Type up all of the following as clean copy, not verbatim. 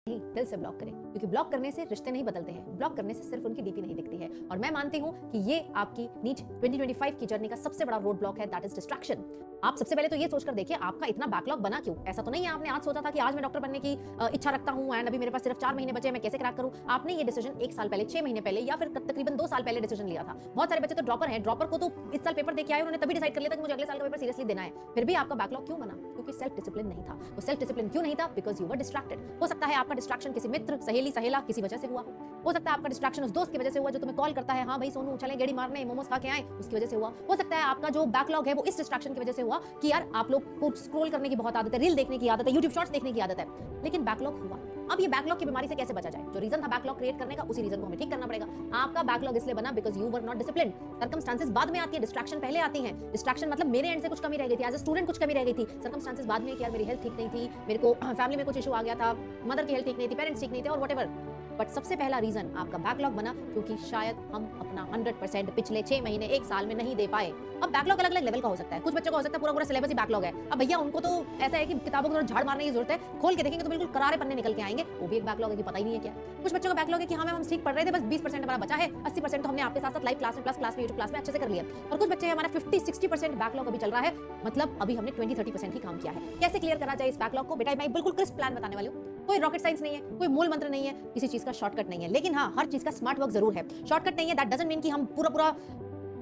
नहीं, दिल से ब्लॉक करें, क्योंकि ब्लॉक करने से रिश्ते नहीं बदलते हैं, ब्लॉक करने से सिर्फ उनकी डीपी नहीं दिखती है। और मैं मानती हूं कि ये आपकी नीट 2025 की जर्नी का सबसे बड़ा रोड ब्लॉक है, दैट इज डिस्ट्रैक्शन। आप सबसे पहले तो ये सोचकर देखिए आपका इतना बैकलॉग बना क्यों। ऐसा तो नहीं है आपने आज सोचा था कि आज मैं डॉक्टर बनने की इच्छा रखता हूं एंड अभी मेरे पास सिर्फ 4 महीने बचे हैं, मैं कैसे क्रैक करूं। आपने ये डिसीजन 1 साल पहले, 6 महीने पहले या फिर तकरीबन 2 साल पहले डिसीजन लिया था। बहुत सारे बच्चे तो ड्रॉपर हैं, ड्रॉपर को तो इस साल पेपर देके आए, उन्होंने तभी डिसाइड कर लिया था कि मुझे अगले साल का पेपर सीरियसली देना है। फिर भी आपका बैकलॉग क्यों बना? क्योंकि सेल्फ डिसिप्लिन नहीं था। वो सेल्फ डिसिप्लिन क्यों नहीं था? Because you were distracted. हो सकता है आपका डिस्ट्रैक्शन किसी मित्र, सहेली, सहेला किसी वजह से हुआ हो सकता है आपका डिस्ट्रैक्शन उस दोस्त की वजह से हुआ जो तुम्हें कॉल करता है, हाँ भाई सोनू चलें गेड़ी मारने, मोमोज खा के आए, उसकी वजह से हुआ। हो सकता है आपका जो बैकलॉग है वो इस डिस्ट्रैक्शन की वजह से हुआ कि यार आप लोग को स्क्रॉल करने की बहुत आदत है, रील देखने की आदत है, यूट्यूब शॉर्ट्स देखने की आदत है, लेकिन बैकलॉग हुआ। अब ये बैकलॉग की बीमारी से कैसे बचा जाए? जो रीजन था बैकलॉग क्रिएट करने का, उसी रीजन को हमें ठीक करना पड़ेगा। आपका बैकलॉग इसलिए बना because you were not disciplined. Circumstances बाद में आती है, डिस्ट्रैक्शन पहले आती है। डिस्ट्रैक्शन मतलब मेरे एंड से कुछ कमी रह गई थी, एज अ स्टूडेंट कुछ कमी रह गई थी। सर्कमस्टांसेस बाद में कि यार मेरी हेल्थ ठीक नहीं थी, मेरे को फैमिली में कुछ इशू आ गया था, मदर की हेल्थ ठीक नहीं थी, पेरेंट्स ठीक नहीं थे और व्हाटएवर। बट सबसे पहला रीजन आपका बैकलॉग बना क्योंकि शायद हम अपना 100% पिछले 6 महीने 1 साल में नहीं दे पाए। अब बैकलॉग अलग अलग लेवल का हो सकता है। कुछ बच्चों का हो सकता है पूरा पूरा सिलेबस ही बैकलॉग है। अब भैया उनको तो ऐसा है कि किताबों को थोड़ा झाड़ मारने की जरूरत है, खोल के देखेंगे तो बिल्कुल करारे पन्ने निकल के आएंगे। वो भी एक बैकलॉग है कि पता ही नहीं है क्या। कुछ बच्चों का बैकलॉग है कि हाँ मैम हम ठीक पढ़ रहे थे, बस 20% हमारा बचा है, 80% तो हमने आपके साथ साथ लाइव क्लास में प्लस क्लास में यूट्यूब क्लास में अच्छे से कर लिया। और कुछ बच्चे हमारा 50-60% बैकलॉग अभी चल रहा है, मतलब अभी हमने 20-30% ही काम किया है। कैसे क्लियर करना चाहिए इस बैकलॉग को? बेटा मैं बिल्कुल क्रिस्प प्लान बताने वाली हूँ। कोई रॉकेट साइंस नहीं है, कोई मूल मंत्र नहीं है, किसी चीज का शॉर्टकट नहीं है, लेकिन हाँ हर चीज का स्मार्ट वर्क जरूर है। शॉर्टकट नहीं है दैट डजंट मीन कि हम पूरा पूरा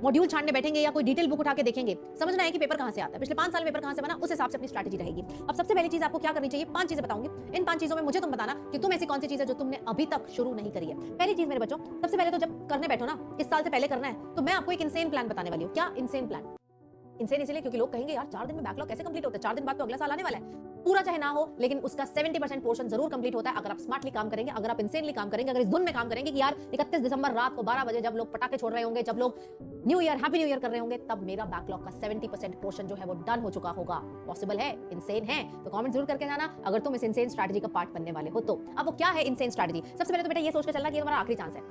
मॉड्यूल छानने बैठेंगे या कोई डिटेल बुक उठा के देखेंगे। समझना है कि पेपर कहां से आता है, पिछले 5 साल में पेपर कहां से बना, उस हिसाब से अपनी स्ट्रैटेजी रहेगी। अब सबसे पहली चीज आपको क्या करनी चाहिए, 5 चीजें बताऊंगी। इन 5 चीजों में मुझे तुम बताना कि तुम ऐसी कौन सी चीज है जो तुमने अभी तक शुरू नहीं करी है। पहली चीज मेरे बच्चों, सबसे पहले तो जब करने बैठो ना, इस साल से पहले करना है, तो मैं आपको एक इंसेन प्लान बताने वाली हूँ। क्या इंसेन प्लान? इंसेन इसलिए क्योंकि लोग कहेंगे यार 4 दिन में बैकलॉग कैसे कंप्लीट होता है, 4 दिन बाद तो अगला साल आने वाला है। पूरा चाहे ना हो, लेकिन उसका 70% पोर्शन जरूर कंप्लीट होता है अगर आप स्मार्टली काम करेंगे, अगर आप इंसेनली काम करेंगे, अगर इस धुन में काम करेंगे कि यार 31 दिसंबर रात को 12 बजे जब लोग पटाखे छोड़ रहे होंगे, जब लोग new year happy new year कर रहे होंगे, तब मेरा बैकलॉग का 70% पोर्शन जो है वो डन हो चुका होगा। पॉसिबल है? इंसेन है? तो कमेंट जरूर करके जाना अगर तुम इस इंसेन स्ट्रैटेजी का पार्ट बनने वाले हो तो। अब वो क्या है इंसेन स्ट्रैटेजी? सबसे पहले तो बेटा ये सोचकर चलना कि तुम्हारा आखिरी चांस है,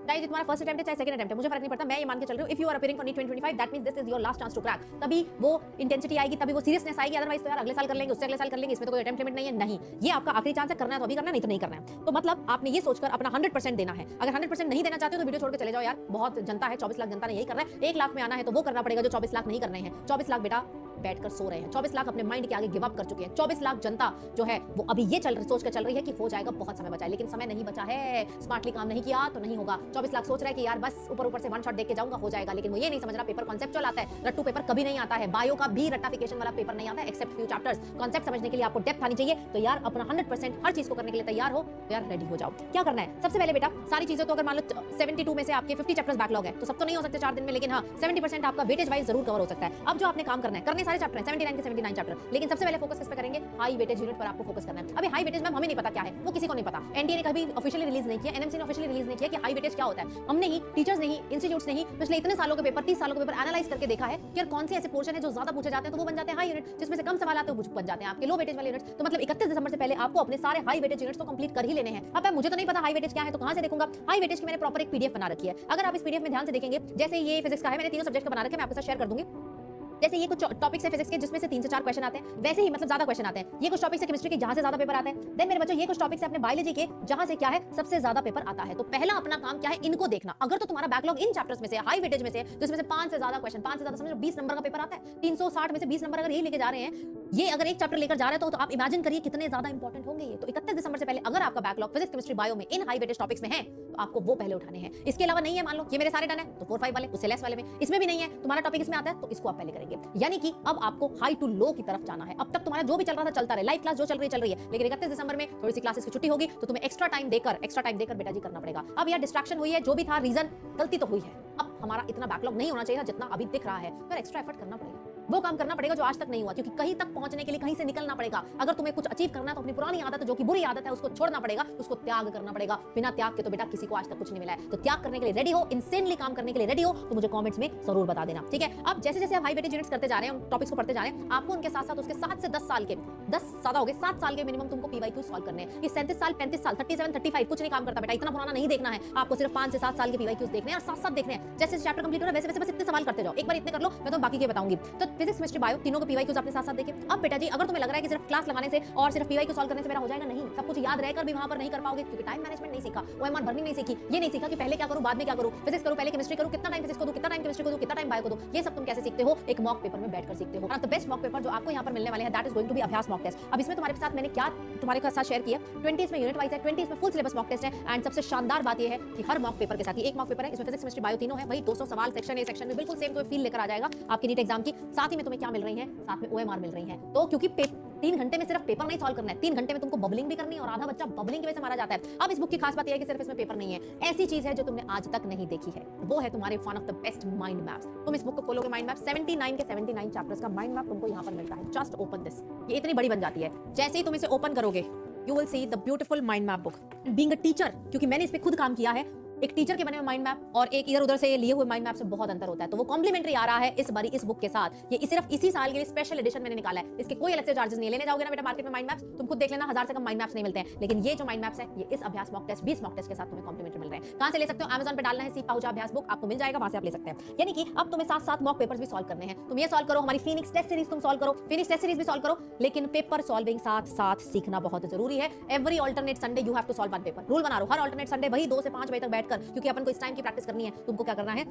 चाहे तुम्हारा फर्स्ट अटेम्प्ट है चाहे सेकंड अटेम्प्ट है, मुझे फर्क नहीं पड़ता। मैं ये मान के चल रही हूं if you are appearing for NEET 2025 that means this is your last chance to crack. तभी वो इंटेंसिटी आएगी, तभी वो सीरियसनेस आएगी। अदरवाइज तो यार अगले साल कर लेंगे, उससे अगले साल कर लेंगे, इसमें तो कोई अटेम्प्ट लिमिट नहीं है। नहीं, ये आपका आखिरी चांस है, करना है तो अभी करना है, नहीं तो नहीं करना है। तो मतलब आपने ये सोचकर अपना 100% देना है। अगर 100% नहीं देना चाहते हो तो वीडियो छोड़ के चले जाओ यार। बहुत जनता है, 24 लाख जनता ने यही करना है। 1 लाख में आना है तो वो करना पड़ेगा जो 24 लाख नहीं करने हैं। 24 लाख बेटा बैठकर सो रहे हैं, 24 लाख अपने माइंड के आगे गिव अप कर चुके हैं। 24 लाख जनता जो है वो अभी ये सोच कर चल रही है कि हो जाएगा, बहुत समय बचा है, लेकिन समय नहीं बचा है। स्मार्टली काम नहीं किया तो नहीं होगा। 24 लाख सोच रहा है कि यार बस ऊपर से वन शॉट देख के जाऊंगा, हो जाएगा, लेकिन वो ये नहीं समझ रहा पेपर कॉन्सेप्चुअल आता है, रट्टू पेपर कभी नहीं आता है। बायो का भी रट्टाफिकेशन वाला पेपर नहीं आता है एक्सेप्ट फ्यू चैप्टर्स। कॉन्सेप्ट समझने के लिए आपको डेप्थ आनी चाहिए। तो यार अपना 100% हर चीज को करने के लिए तैयार हो, तो यार रेडी हो जाओ। क्या करना है? सबसे पहले बेटा सारी चीजें तो अगर मान लो 72 में से आपके 50 चैप्टर्स बैकलॉग है तो सब तो नहीं हो सकते 4 दिन में, लेकिन हाँ 70% आपका वेटेज वाइज जरूर कवर हो सकता है। अब जो आपने काम करना है, करने सारे चैप्टर हैं 79 के 79 चैप्टर, लेकिन सबसे पहले फोकस किस पे करेंगे? हाई वेटेज यूनिट पर आपको फोकस करना है। अभी हाई वेटेज मैम हमें नहीं पता क्या है, वो किसी को नहीं पता। एनडीए ने कभी ऑफिशियली रिलीज नहीं किया, एनएमसी ने ऑफिशियली रिलीज नहीं किया कि हाई वेटेज क्या होता है। हमने ही, टीचर्स ने ही, इंस्टीट्यूट्स ने ही पिछले इतने सालों के पेपर, 30 सालों के पेपर एनालाइज करके देखा है कि यार कौन से ऐसे पोर्शन है जो ज्यादा पूछे जाते हैं तो वो बन जाते हैं हाई यूनिट, जिसमें से कम सवाल आते हैं वो बन जाते हैं आपके लो वेटेज वाले यूनिट्स। तो मतलब 31 दिसंबर से पहले आपको अपने सारे हाई वेटेज यूनिट्स तो कंप्लीट कर ही लेने हैं। अब मुझे तो नहीं पता हाई वेटेज क्या है, तो कहां से देखूंगा? हाई वेटेज की मैंने प्रॉपर एक पीडीएफ बना रखी है। अगर आप इस पीडीएफ में ध्यान से देखेंगे, जैसे ये फिजिक्स का है, मैंने तीनों सब्जेक्ट का बना रखा है, मैं आपके साथ शेयर कर दूंगी। जैसे ये कुछ टॉपिक्स है फिजिक्स के जिसमें से 3 से 4 क्वेश्चन आते हैं, वैसे ही मतलब ज्यादा क्वेश्चन आते हैं। ये कुछ टॉपिक्स है केमिस्ट्री के जहां से ज्यादा पेपर आते हैं। देन मेरे बच्चों ये कुछ टॉपिक्स है अपने बायोलॉजी के जहां से क्या है सबसे ज्यादा पेपर आता है। तो पहला अपना काम क्या है, इनको देखना। अगर तो तुम्हारा बैकलॉग इन चैप्टर्स में से, हाई वेटेज में से, जिसमें से 5 से ज्यादा क्वेश्चन, 5 से ज्यादा समझो 20 नंबर का पेपर आता है, 360 में से 20 नंबर अगर ये लेके जा रहे हैं, ये अगर एक चैप्टर लेकर जा रहे हैं तो आप इमेजिन करिए कितने ज्यादा इंपॉर्टेंट होंगे ये। तो 31 दिसंबर से पहले अगर आपका बैकलॉग फिजिक्स केमिस्ट्री बायो में इन हाई वेटेज टॉपिक्स में है तो आपको वो पहले उठाने हैं। इसके अलावा नहीं है, मान लो ये मेरे सारे डन है तो 4-5 वाले, उससे लेस वाले में, इसमें भी नहीं है, तुम्हारा टॉपिक इसमें आता है तो इसको आप पहले करेंगे। यानी कि अब आपको हाई टू लो की तरफ जाना है। अब तक तुम्हारा जो भी चल रहा था चलता रहे, लाइव क्लास जो चल रही है, लेकिन 31 दिसंबर में थोड़ी सी क्लासेस की छुट्टी होगी तो तुम्हें एक्स्ट्रा टाइम देकर बेटा जी करना पड़ेगा। अब यार डिस्ट्रैक्शन हुई है, जो भी था रीजन, गलती तो हुई है। अब हमारा इतना बैकलॉग नहीं होना चाहिए जितना अभी दिख रहा है, तो एक्स्ट्रा एफर्ट करना पड़ेगा, वो काम करना पड़ेगा जो आज तक नहीं हुआ, क्योंकि कहीं तक पहुंचने के लिए कहीं से निकलना पड़ेगा। अगर तुम्हें कुछ अचीव करना है तो अपनी पुरानी आदत जो कि बुरी आदत है उसको छोड़ना पड़ेगा, उसको त्याग करना पड़ेगा। बिना त्याग के तो बेटा किसी को आज तक कुछ नहीं मिला है। तो त्याग करने के लिए रेडी हो, इंसेनली काम करने के लिए रेडी हो, तो मुझे कमेंट्स में जरूर बता देना, ठीक है? अब जैसे जैसे आप हाई वेटेज यूनिट्स करते जा रहे हैं, टॉपिक्स को पढ़ते जा रहे हैं, आपको उनके साथ साथ उसके 7 से 10 साल के 10 ज्यादा हो गए 7 साल के मिनिमम तुमको पीवाईक्यू सॉल्व करने हैं। ये 37 साल 35 साल 37 35 कुछ नहीं काम करता बेटा, इतना पुराना नहीं देखना है आपको, सिर्फ 5 से 7 साल के पीवाईक्यूज देखने हैं और साथ साथ देखने हैं। जैसे चैप्टर कंप्लीट हो रहा है वैसे बस इतने सवाल करते जाओ, एक बार इतने कर लो, मैं तो बाकी के बताऊंगी। तो फिजिक्स केमिस्ट्री बायो तीनों के पीवाईक्यूज आपने साथ साथ देखे। अब बेटा जी अगर तुम्हें लग रहा है कि सिर्फ क्लास लगाने से और सिर्फ पीवाईक्यू सॉल्व करने से मेरा हो जाएगा, नहीं, सब कुछ याद रहकर भी वहां पर नहीं कर पाओगे, क्योंकि टाइम मैनेजमेंट नहीं सीखा, ओएमआर भरनी नहीं सीखी, ये नहीं सीखा कि पहले क्या करूं बाद में क्या करूं, फिजिक्स करूं पहले केमिस्ट्री करूं, कितना टाइम फिजिक्स को दूं, कितना टाइम केमिस्ट्री को दूं, कितना टाइम बायो को दूं, ये सब तुम कैसे सीखते हो, एक मॉक पेपर में बैठकर सीखते हो। और द बेस्ट मॉक पेपर जो आपको यहां पर मिलने वाले हैं that is going to be Abhyas mock test. अब इसमें तुम्हारे साथ मैंने क्या तुम्हारे साथ शेयर किया, 20 में यूनिट वाइज है, 20 में फुल सिलेबस मॉक टेस्ट है। एंड सबसे शानदार बात ये है कि हर मॉक पेपर के साथ, ये एक मॉक पेपर है, इसमें फिजिक्स केमिस्ट्री बायो तीनों है, वही 200 सवाल सेक्शन ए सेक्शन में बिल्कुल सेम तो फील लेकर आ जाएगा आपकी नीट एग्जाम की। साथ ही में तुम्हें क्या मिल रही है, साथ में ओएमआर मिल रही है। तो क्योंकि 3 घंटे में सिर्फ पेपर नहीं सॉल्व करना है, 3 घंटे में तुमको बबलिंग भी करनी है, और आधा बच्चा बबलिंग की वजह से मारा जाता है। अब इस बुक की खास बात यह है कि सिर्फ इसमें पेपर नहीं है, ऐसी चीज है जो तुमने आज तक नहीं देखी है, वो है तुम्हारे one of the best mind maps. तुम इस बुक को खोलोगे, माइंड मैप 79 के 79 चैप्टर्स का माइंड मैप तुमको यहाँ पर मिलता है। जस्ट ओपन दिस, ये इतनी बड़ी बन जाती है, जैसे ही तुम इसे ओपन करोगे you will see the beautiful mind map book. Being a teacher, क्योंकि मैंने इस पे खुद काम किया है, एक टीचर के बने हुए माइंड मैप और एक इधर उधर से लिए हुए माइंड मैप से बहुत अंतर होता है, तो वो कॉम्प्लीमेंट्री आ रहा है इस बारी इस बुक के साथ। ये सिर्फ इसी साल के लिए स्पेशल एडिशन मैंने निकाला है, इसके कोई अलग से चार्जेस नहीं लेने जाओगे ना बेटा मार्केट में माइंड मैप्स, तुम खुद देख लेना 1000 से कम माइंड मैप्स नहीं मिलते हैं, लेकिन ये जो माइंड मैप्स है ये इस अभ्यास मॉक टेस्ट 20 मॉक टेस्ट के साथ तुम्हें कॉम्प्लीमेंट्री मिल रहे हैं। कहां से ले सकते हो, Amazon पे डालना है सी पाहुजा अभ्यास बुक, आपको मिल जाएगा, वहां से आप ले सकते हैं। यानी कि अब तुम्हें साथ-साथ मॉक पेपर्स भी सॉल्व करने हैं। तुम ये सॉल्व करो, हमारी फिनिक्स टेस्ट सीरीज तुम सॉल्व करो, फिनिक्स टेस्ट सीरीज भी सॉल्व करो, लेकिन पेपर सॉल्विंग साथ-साथ सीखना बहुत जरूरी है। Every alternate Sunday you have to solve one paper, rule बना लो, हर अल्टरनेट संडे वही 2 से 5 बजे तक बैठकर, क्योंकि अपन को इस टाइम की प्रैक्टिस करनी है, तुमको क्या करना है,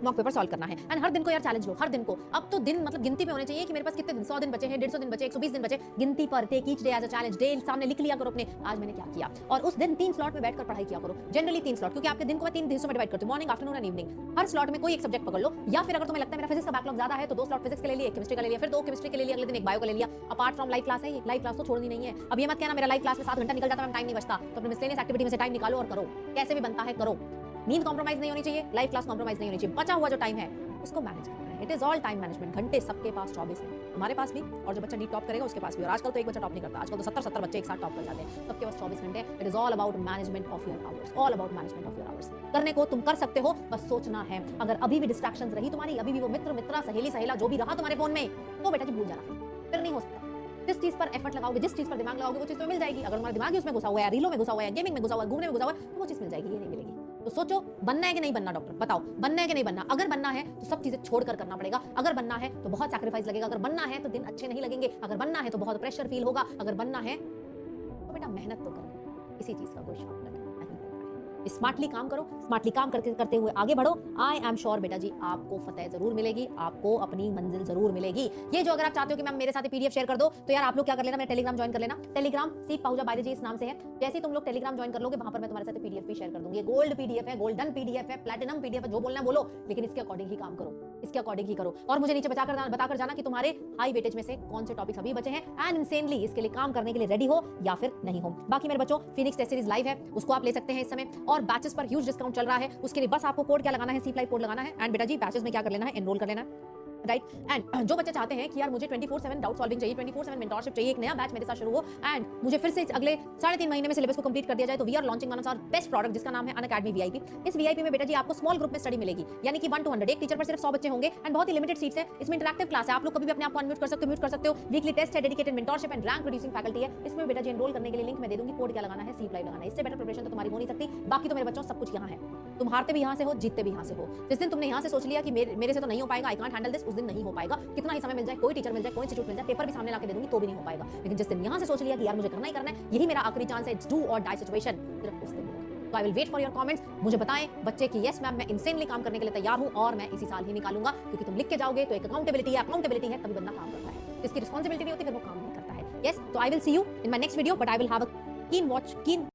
मॉक पेपर सॉल्व करना है। एंड हर दिन को यार चैलेंज लो, हर दिन को। अब तो दिन मतलब गिनती पे होने चाहिए कि मेरे पास कितने दिन, 100 दिन बचे हैं, 150 दिन बचे, 120 दिन बचे, गिनती पर take each day as a challenge, day सामने लिख लिया करो अपने, आज मैंने क्या किया, और उस दिन 3 स्लॉट में बैठकर पढ़ाई किया करो। जनरली 3 स्लॉट, क्योंकि आपके दिन को मैं 3 हिस्सों में डिवाइड करती हूं, morning afternoon and evening. Her slot में कोई एक सब्जेक्ट पकड़ लो, या फिर अगर तुम्हें लगता है मेरा फिजिक्स का बैकलॉग ज्यादा है तो 2 स्लॉट फिजिक्स के ले लिए, केमिस्ट्री का ले लिया, फिर 2 केमिस्ट्री के ले लिया, अगले दिन एक बायो का ले लिया। अपार्ट फ्रॉम लाइव क्लास है, ये लाइव क्लास तो छोड़नी नहीं है। अब ये मत कहना मेरा लाइव क्लास में 7 घंटा निकल जाता है, टाइम नहीं बचता, तो अपने मिसलेनियस एक्टिविटी में से टाइम निकालो और करो, कैसे भी बनता है करो। नींद कॉम्प्रोमाइज नहीं होनी चाहिए, लाइव क्लास कॉम्प्रोमाइज नहीं होनी चाहिए, बचा हुआ जो टाइम है उसको मैनेज करना है। It is all time management. घंटे सबके पास 24 है, हमारे पास भी, और जो बच्चा नीट टॉप करेगा उसके पास भी। और आजकल तो एक बच्चा टॉप नहीं करता, आजकल तो 70 बच्चे एक साथ टॉप कर जाते हैं, सबके पास 24 घंटे। It is all about management of your hours, all about management of your hours. करने को तुम कर सकते हो, बस सोचना है। अगर अभी भी डिस्ट्रैक्शंस रही तुम्हारी, अभी भी वो मित्र मित्रा सहेली सहेला जो भी रहा तुम्हारे फोन में, तो बेटा जी भूल जाना, फिर नहीं हो सकता। जिस चीज पर एफर्ट लगाओगे, जिस चीज पर दिमाग लगाओगे, वो चीज तो मिल जाएगी। अगर तुम्हारा दिमाग ही उसमें घुसा हुआ है, रीलों में घुसा हुआ है, गेमिंग में घुसा हुआ है, घूमने में घुसा हुआ है, तो वो चीज मिल जाएगी, ये नहीं मिलेगी। तो सोचो बनना है कि नहीं बनना, डॉक्टर बताओ बनना है कि नहीं बनना। अगर बनना है तो सब चीजें छोड़कर करना पड़ेगा, अगर बनना है तो बहुत सैक्रिफाइस लगेगा, अगर बनना है तो दिन अच्छे नहीं लगेंगे, अगर बनना है तो बहुत प्रेशर फील होगा, अगर बनना है तो बेटा मेहनत तो करो, किसी चीज का कोई शॉर्टकट नहीं होता है। स्मार्टली काम करो, स्मार्टली काम करते हुए आगे बढ़ो। आई एम श्योर बेटा जी आपको फतेह जरूर मिलेगी, आपको अपनी मंजिल जरूर मिलेगी। ये जो अगर आप चाहते हो कि मैम मेरे साथ पीडीएफ शेयर कर दो, तो यार आप लोग क्या कर लेना, मैं टेलीग्राम ज्वाइन कर लेना। टेलीग्राम सी पाहुजा बायोलॉजी इस नाम से है। जैसे ही तुम लोग टेलीग्राम ज्वाइन कर लोगे, वहां पर मैं तुम्हारे साथ पीडीएफ भी शेयर कर दूंगी। गोल्ड पीडीएफ है, गोल्डन पीडीएफ है, प्लैटिनम पीडीएफ है, जो बोलना है बोलो, लेकिन इसके अकॉर्डिंग ही काम करो, इसके अकॉर्डिंग ही करो। और मुझे नीचे बताकर जाना कि तुम्हारे हाई वेटेज में से कौन से टॉपिक्स अभी बचे हैं, एंड इनसेनली इसके लिए काम करने के लिए रेडी हो या फिर नहीं हो। बाकी मेरे बच्चों फिनिक्स टेस्ट सीरीज लाइव है, उसको आप ले सकते हैं इस समय, और बैचेस पर ह्यूज डिस्काउंट चल रहा है। उसके लिए बस आपको कोड क्या लगाना है, सी लाइव कोड लगाना है, एंड बेटा जी बैचेस में क्या कर लेना है, एनरोल कर लेना है, राइट। एंड जो बच्चे चाहते हैं कि यार मुझे 24/7 डाउट सॉल्विंग चाहिए, 24/7 मेंटरशिप चाहिए, एक नया बैच मेरे साथ शुरू हो, एंड मुझे फिर से अगले 3.5 महीने में सिलेबस को कंप्लीट कर दिया जाए, तो we are launching one of our best product जिसका नाम है अनअकैडमी वीआईपी। इस वीआईपी में बेटा जी आपको स्मॉल ग्रुप में स्टडी मिलेगी, यानी कि 1 to 100, एक टीचर पर सिर्फ 100 बच्चे होंगे, एंड बहुत ही लिमिटेड सीट्स है। इसमें इंटरैक्टिव क्लास है, आप लोग कभी भी अपने आप को अनम्यूट कर सकते हो, म्यूट कर सकते हो। वीकली टेस्ट है, dedicated mentorship and rank producing faculty है। इसमें बेटा जी एनरोल करने के लिए लिंक मैं दे दूंगी, कोड क्या लगाना है, सी लाइव लगाना है। इससे बेटर प्रिपरेशन तो तुम्हारी हो नहीं सकती। बाकी तो मेरे बच्चों सब कुछ यहाँ है, तुम हारते भी यहाँ से हो, जीतते भी यहाँ से हो। जिस दिन तुमने यहाँ से सोच लिया कि मेरे से तो नहीं हो पाएगा, आई कांट हैंडल दिस, उस दिन नहीं हो पाएगा। कितना ही समय मिल जाए, कोई टीचर मिल जाए, कोई इंस्टीट्यूट मिल जाए, पेपर भी सामने लाके दे दूंगी तो भी नहीं हो पाएगा। लेकिन जिस दिन यहाँ से सोच लिया कि यार मुझे करना ही करना है, यही मेरा आखिरी चांस है, इट्स डू और डाई सिचुएशन, सिर्फ उस दिन होगा। तो I will wait for your comments. मुझे बताएं बच्चे कि यस मैम मैं इनसेनली काम करने के लिए तैयार हूं, और मैं इसी साल ही निकालूंगा, क्योंकि तुम लिख के जाओगे तो एक अकाउंटेबिलिटी है, तभी बंदा काम करता है। इसकी रिस्पॉन्सिबिलिटी नहीं होती फिर वो काम नहीं करता है। यस, तो I will see you in my next video, but I will have a कीन